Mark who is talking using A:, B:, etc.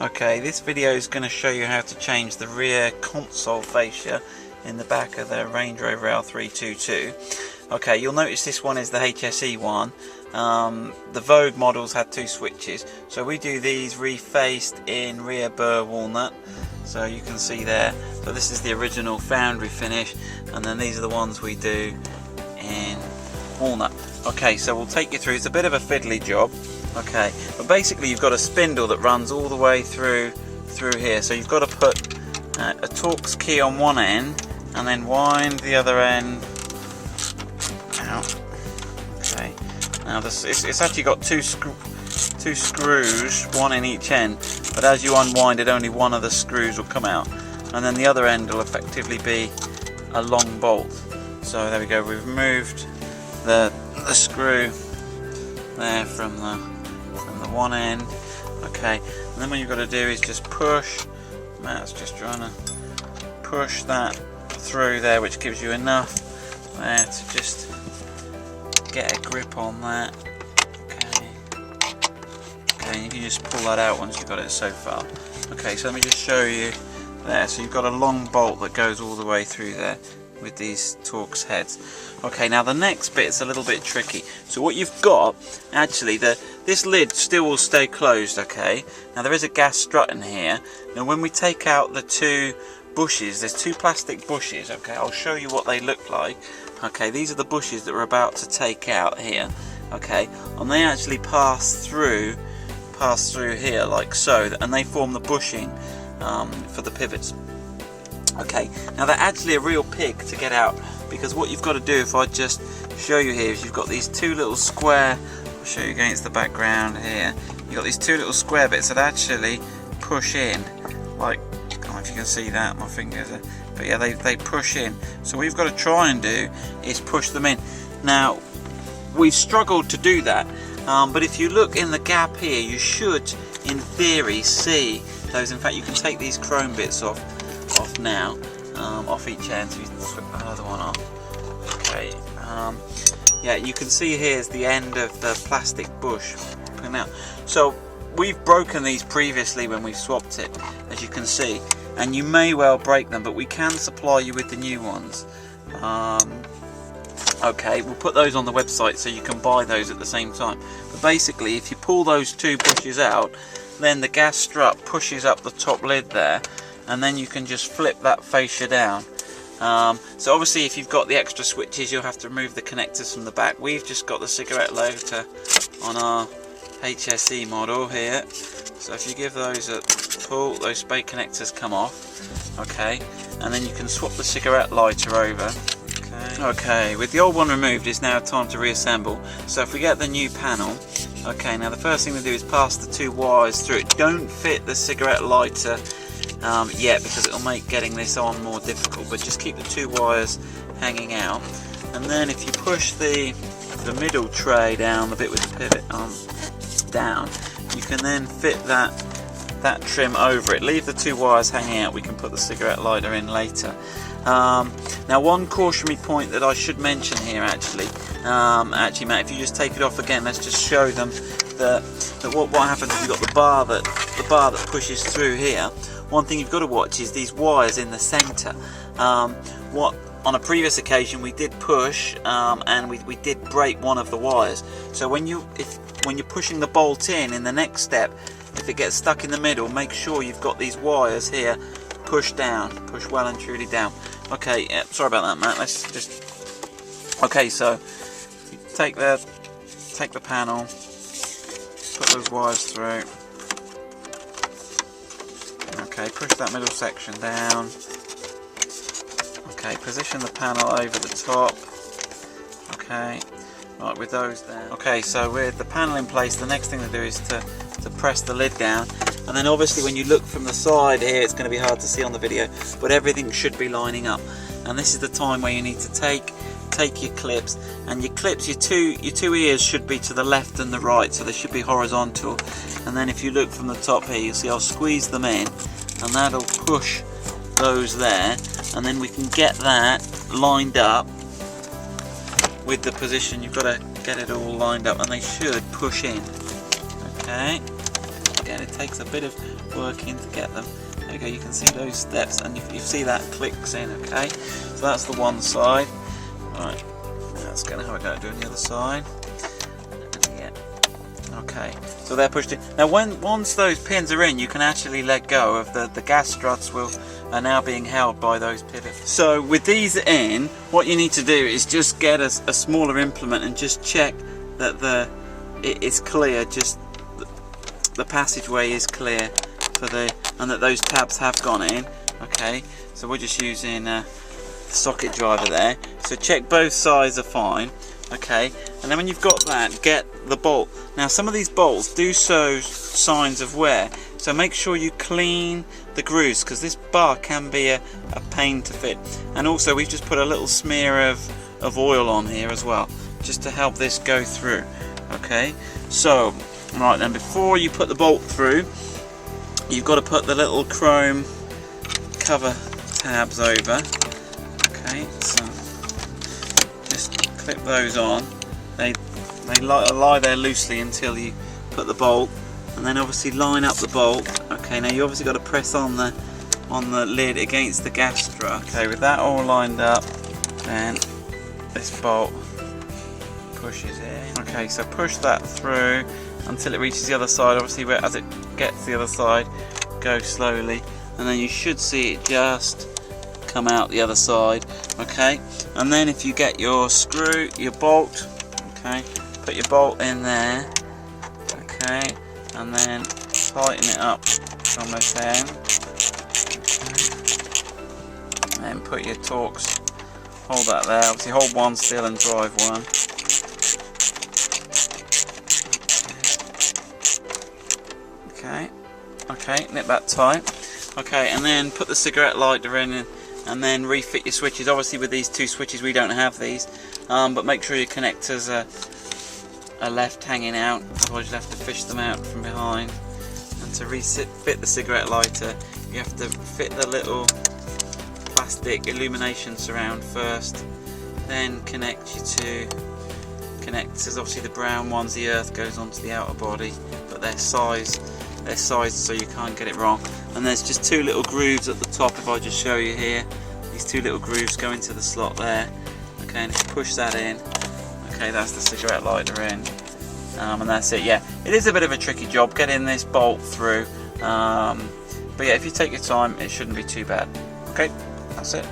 A: Okay, this video is going to show you how to change the rear console fascia in the back of the Range Rover L322. Okay, you'll notice this one is the HSE one. The Vogue models had two switches, so we do these refaced in rear burr walnut, so you can see there. So this is the original foundry finish, and then these are the ones we do in walnut. Okay, so we'll take you through. It's a bit of a fiddly job. Okay, but basically you've got a spindle that runs all the way through here, so you've got to put a Torx key on one end and then wind the other end out. Okay, now it's actually got two screws, one in each end, but as you unwind it, only one of the screws will come out, and then the other end will effectively be a long bolt. So there we go, we've removed the screw there from the one end. Okay, and then what you've got to do is just push. Matt's just trying to push that through there, which gives you enough there to just get a grip on that. Okay, you can just pull that out once you've got it so far. Okay, so let me just show you there. So you've got a long bolt that goes all the way through there with these Torx heads. Okay, now the next bit's a little bit tricky. So what you've got, actually, this lid still will stay closed, okay? Now there is a gas strut in here. Now when we take out the two bushes, there's two plastic bushes, okay? I'll show you what they look like. Okay, these are the bushes that we're about to take out here, okay? And they actually pass through here like so, and they form the bushing for the pivots. Okay, now they're actually a real pig to get out, because what you've got to do, if I just show you here, is you've got these two little square, I'll show you against the background here, you've got these two little square bits that actually push in, like, I don't know if you can see that, my fingers are, but yeah, they push in. So what you've got to try and do is push them in. Now, we've struggled to do that, but if you look in the gap here, you should, in theory, see those. In fact, you can take these chrome bits off now, off each end, so you can flip that other one off. Okay, yeah, you can see here's the end of the plastic bush. Now, so we've broken these previously when we've swapped it, as you can see, and you may well break them, but we can supply you with the new ones. Okay, we'll put those on the website so you can buy those at the same time. But basically, if you pull those two bushes out, then the gas strut pushes up the top lid there, and then you can just flip that fascia down. So obviously if you've got the extra switches, you'll have to remove the connectors from the back. We've just got the cigarette lighter on our HSE model here, so if you give those a pull, those spade connectors come off. Okay, and then you can swap the cigarette lighter over. Okay, with the old one removed, it's now time to reassemble. So if we get the new panel, okay, now the first thing to do is pass the two wires through it. Don't fit the cigarette lighter yet, because it'll make getting this on more difficult, but just keep the two wires hanging out. And then if you push the middle tray down, the bit with the pivot down, you can then fit that trim over it. Leave the two wires hanging out, we can put the cigarette lighter in later. Now one cautionary point that I should mention here, actually Matt, if you just take it off again, let's just show them that what happens is you've got the bar that pushes through here. One thing you've got to watch is these wires in the centre. On a previous occasion we did push and we did break one of the wires. So when you're pushing the bolt in the next step, if it gets stuck in the middle, make sure you've got these wires here pushed down, push well and truly down. Okay, yeah, sorry about that, Matt. Let's just. Okay, so you take the panel, put those wires through. Okay, push that middle section down. Okay, position the panel over the top. Okay, right, with those there. Okay, so with the panel in place, the next thing to do is to press the lid down. And then obviously when you look from the side here, it's going to be hard to see on the video, but everything should be lining up. And this is the time where you need to take your clips, and your two ears should be to the left and the right, so they should be horizontal. And then if you look from the top here, you'll see I'll squeeze them in, and that'll push those there, and then we can get that lined up with the position. You've got to get it all lined up, and they should push in. Okay, again, it takes a bit of working to get them. There you go, you can see those steps, and you see that clicks in, okay? So that's the one side. Right, that's how we're going to do on the other side. Yeah. Okay, so they're pushed in. Now once those pins are in, you can actually let go of the gas struts are now being held by those pivots. So with these in, what you need to do is just get a smaller implement and just check that it's clear, just the passageway is clear for and that those tabs have gone in. Okay, so we're just using the socket driver there, so check both sides are fine. Okay, and then when you've got that, get the bolt. Now some of these bolts do show signs of wear, so make sure you clean the grooves, because this bar can be a pain to fit. And also we've just put a little smear of oil on here as well, just to help this go through. Okay, so right then, before you put the bolt through, you've got to put the little chrome cover tabs over. Okay, so just clip those on. They lie there loosely until you put the bolt, and then obviously line up the bolt. Okay, now you obviously got to press on the lid against the gas strut. Okay, with that all lined up, then this bolt pushes in. Okay, so push that through until it reaches the other side. Obviously, as it gets to the other side, go slowly, and then you should see it just come out the other side. Okay, and then if you get your screw, your bolt, okay, put your bolt in there. Okay, and then tighten it up from this end. Okay. And then put your Torx, hold that there. Obviously, hold one still and drive one. Okay, nip that tight. Okay, and then put the cigarette lighter in, and then refit your switches. Obviously with these two switches we don't have these, but make sure your connectors are left hanging out, otherwise you'll have to fish them out from behind. And to fit the cigarette lighter, you have to fit the little plastic illumination surround first, then connect your two connectors. Obviously the brown ones, the earth goes onto the outer body, but they're sized so you can't get it wrong. And there's just two little grooves at the top. If I just show you here, these two little grooves go into the slot there. Okay, and if you push that in, okay, that's the cigarette lighter in, and that's it. Yeah, it is a bit of a tricky job getting this bolt through, but yeah, if you take your time, it shouldn't be too bad. Okay, that's it.